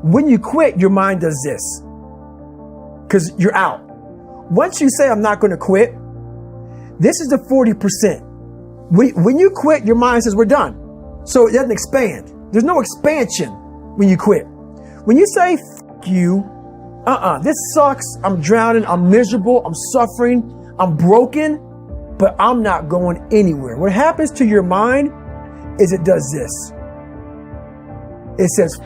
When you quit, your mind does this because you're out. Once you say, I'm not going to quit, this is the 40%. When you quit, your mind says, we're done. So it doesn't expand. There's no expansion when you quit. When you say, F you, this sucks, I'm drowning, I'm miserable, I'm suffering, I'm broken, but I'm not going anywhere. What happens to your mind is it does this. It says,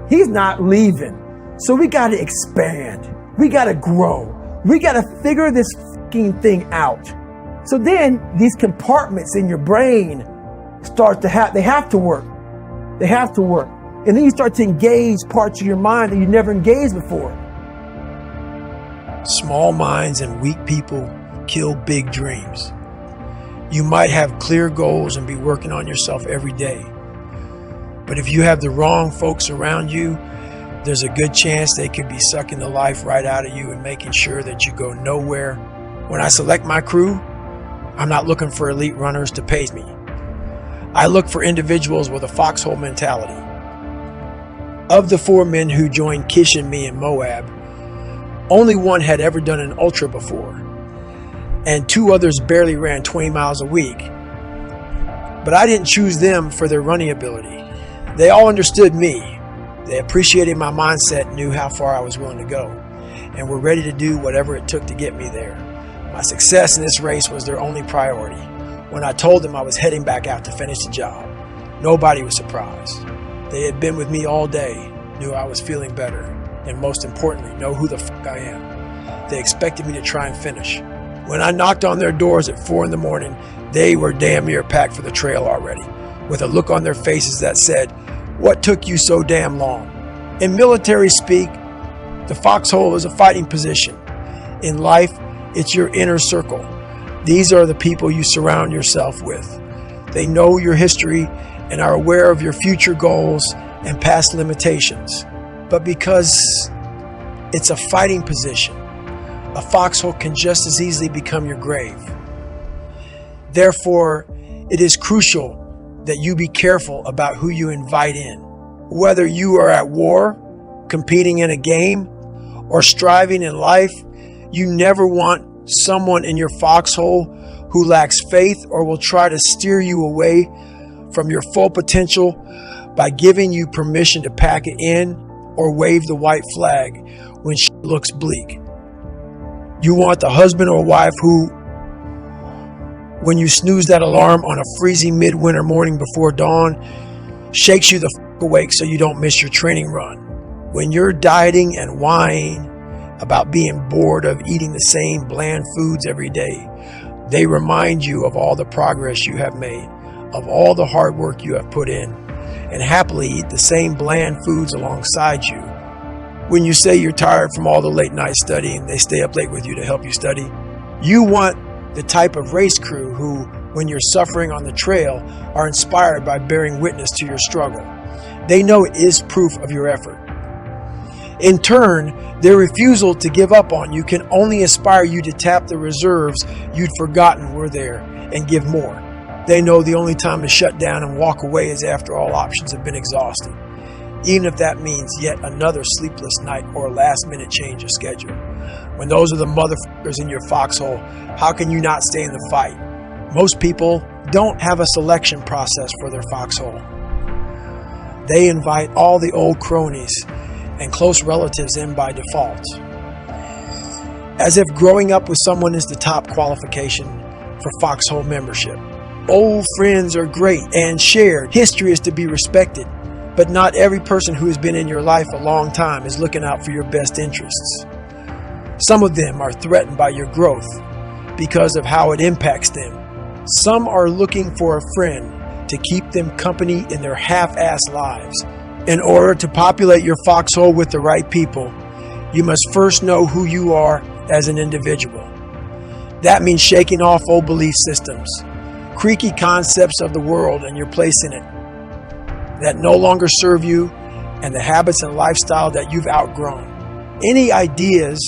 he's not leaving. So we got to expand. We got to grow. We got to figure this fucking thing out. So then these compartments in your brain start to they have to work. They have to work. And then you start to engage parts of your mind that you never engaged before. Small minds and weak people kill big dreams. You might have clear goals and be working on yourself every day. But if you have the wrong folks around you, there's a good chance they could be sucking the life right out of you and making sure that you go nowhere. When I select my crew, I'm not looking for elite runners to pace me. I look for individuals with a foxhole mentality. Of the 4 men who joined Kish and me in Moab, only one had ever done an ultra before, and 2 others barely ran 20 miles a week. But I didn't choose them for their running ability. They all understood me. They appreciated my mindset, knew how far I was willing to go, and were ready to do whatever it took to get me there. My success in this race was their only priority. When I told them I was heading back out to finish the job, nobody was surprised. They had been with me all day, knew I was feeling better, and most importantly, know who the f*** I am. They expected me to try and finish. When I knocked on their doors at 4 a.m, they were damn near packed for the trail already, with a look on their faces that said, "What took you so damn long?" In military speak, the foxhole is a fighting position. In life, it's your inner circle. These are the people you surround yourself with. They know your history and are aware of your future goals and past limitations. But because it's a fighting position, a foxhole can just as easily become your grave. Therefore, it is crucial that you be careful about who you invite in. Whether you are at war, competing in a game, or striving in life, you never want someone in your foxhole who lacks faith or will try to steer you away from your full potential by giving you permission to pack it in or wave the white flag when shit looks bleak. You want the husband or wife who, when you snooze that alarm on a freezing midwinter morning before dawn, shakes you the f*** awake so you don't miss your training run. When you're dieting and whining about being bored of eating the same bland foods every day, they remind you of all the progress you have made, of all the hard work you have put in, and happily eat the same bland foods alongside you. When you say you're tired from all the late night studying, they stay up late with you to help you study. You want the type of race crew who, when you're suffering on the trail, are inspired by bearing witness to your struggle. They know it is proof of your effort. In turn, their refusal to give up on you can only inspire you to tap the reserves you'd forgotten were there and give more. They know the only time to shut down and walk away is after all options have been exhausted, even if that means yet another sleepless night or a last-minute change of schedule. When those are the motherfuckers in your foxhole, how can you not stay in the fight? Most people don't have a selection process for their foxhole. They invite all the old cronies and close relatives in by default, as if growing up with someone is the top qualification for foxhole membership. Old friends are great and shared. History is to be respected, but not every person who has been in your life a long time is looking out for your best interests. Some of them are threatened by your growth because of how it impacts them. Some are looking for a friend to keep them company in their half-assed lives. In order to populate your foxhole with the right people, you must first know who you are as an individual. That means shaking off old belief systems, creaky concepts of the world and your place in it that no longer serve you, and the habits and lifestyle that you've outgrown. Any ideas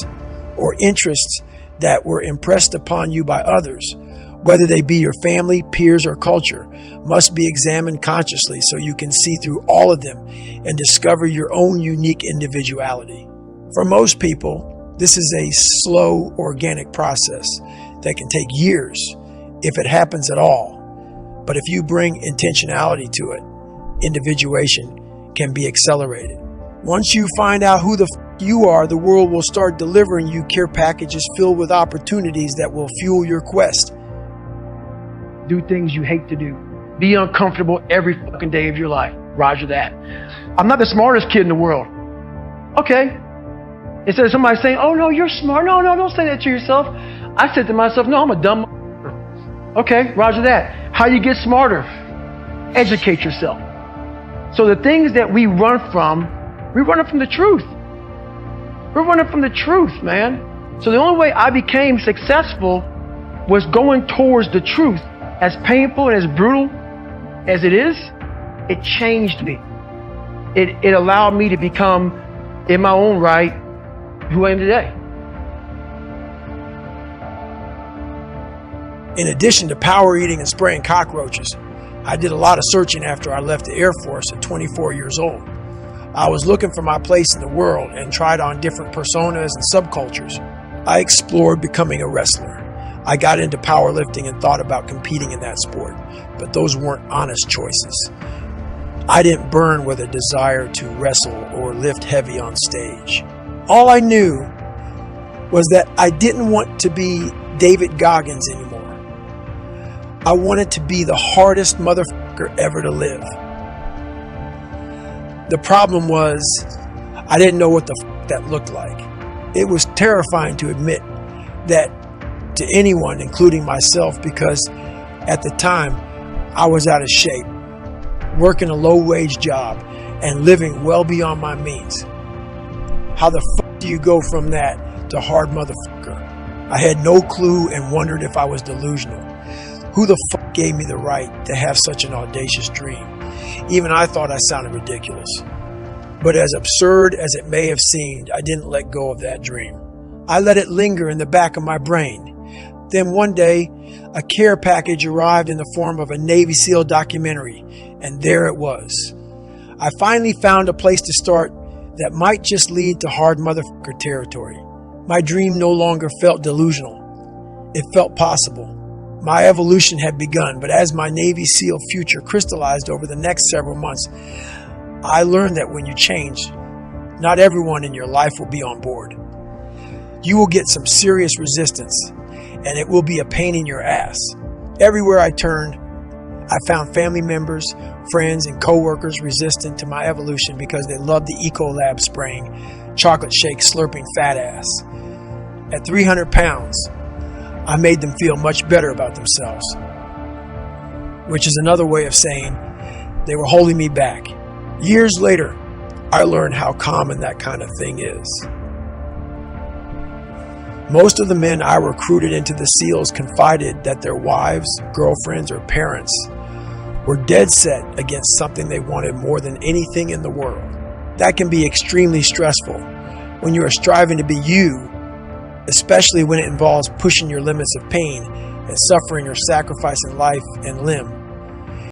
or interests that were impressed upon you by others whether they be your family, peers, or culture, must be examined consciously so you can see through all of them and discover your own unique individuality. For most people, this is a slow, organic process that can take years, if it happens at all. But if you bring intentionality to it, individuation can be accelerated. Once you find out who the you are, the world will start delivering you care packages filled with opportunities that will fuel your quest. Do things you hate to do. Be uncomfortable every fucking day of your life. Roger that. I'm not the smartest kid in the world. Okay. Instead of somebody saying, oh no, you're smart. No, don't say that to yourself. I said to myself, no, I'm a dumb motherfucker. Okay, roger that. How you get smarter? Educate yourself. So the things that we run from the truth. We're running from the truth, man. So the only way I became successful was going towards the truth. As painful and as brutal as it is, it changed me. It allowed me to become, in my own right, who I am today. In addition to power eating and spraying cockroaches, I did a lot of searching after I left the Air Force at 24 years old. I was looking for my place in the world and tried on different personas and subcultures. I explored becoming a wrestler. I got into powerlifting and thought about competing in that sport, but those weren't honest choices. I didn't burn with a desire to wrestle or lift heavy on stage. All I knew was that I didn't want to be David Goggins anymore. I wanted to be the hardest motherfucker ever to live. The problem was, I didn't know what the fuck that looked like. It was terrifying to admit that to anyone, including myself, because at the time, I was out of shape, working a low-wage job, and living well beyond my means. How the fuck do you go from that to hard motherfucker? I had no clue and wondered if I was delusional. Who the fuck gave me the right to have such an audacious dream? Even I thought I sounded ridiculous. But as absurd as it may have seemed, I didn't let go of that dream. I let it linger in the back of my brain. Then one day, a care package arrived in the form of a Navy SEAL documentary, and there it was. I finally found a place to start that might just lead to hard motherfucker territory. My dream no longer felt delusional. It felt possible. My evolution had begun, but as my Navy SEAL future crystallized over the next several months, I learned that when you change, not everyone in your life will be on board. You will get some serious resistance, and it will be a pain in your ass. Everywhere I turned, I found family members, friends, and coworkers resistant to my evolution because they loved the Ecolab spraying, chocolate shake slurping fat ass. At 300 pounds, I made them feel much better about themselves, which is another way of saying they were holding me back. Years later, I learned how common that kind of thing is. Most of the men I recruited into the SEALs confided that their wives, girlfriends, or parents were dead set against something they wanted more than anything in the world. That can be extremely stressful when you are striving to be you, especially when it involves pushing your limits of pain and suffering or sacrificing life and limb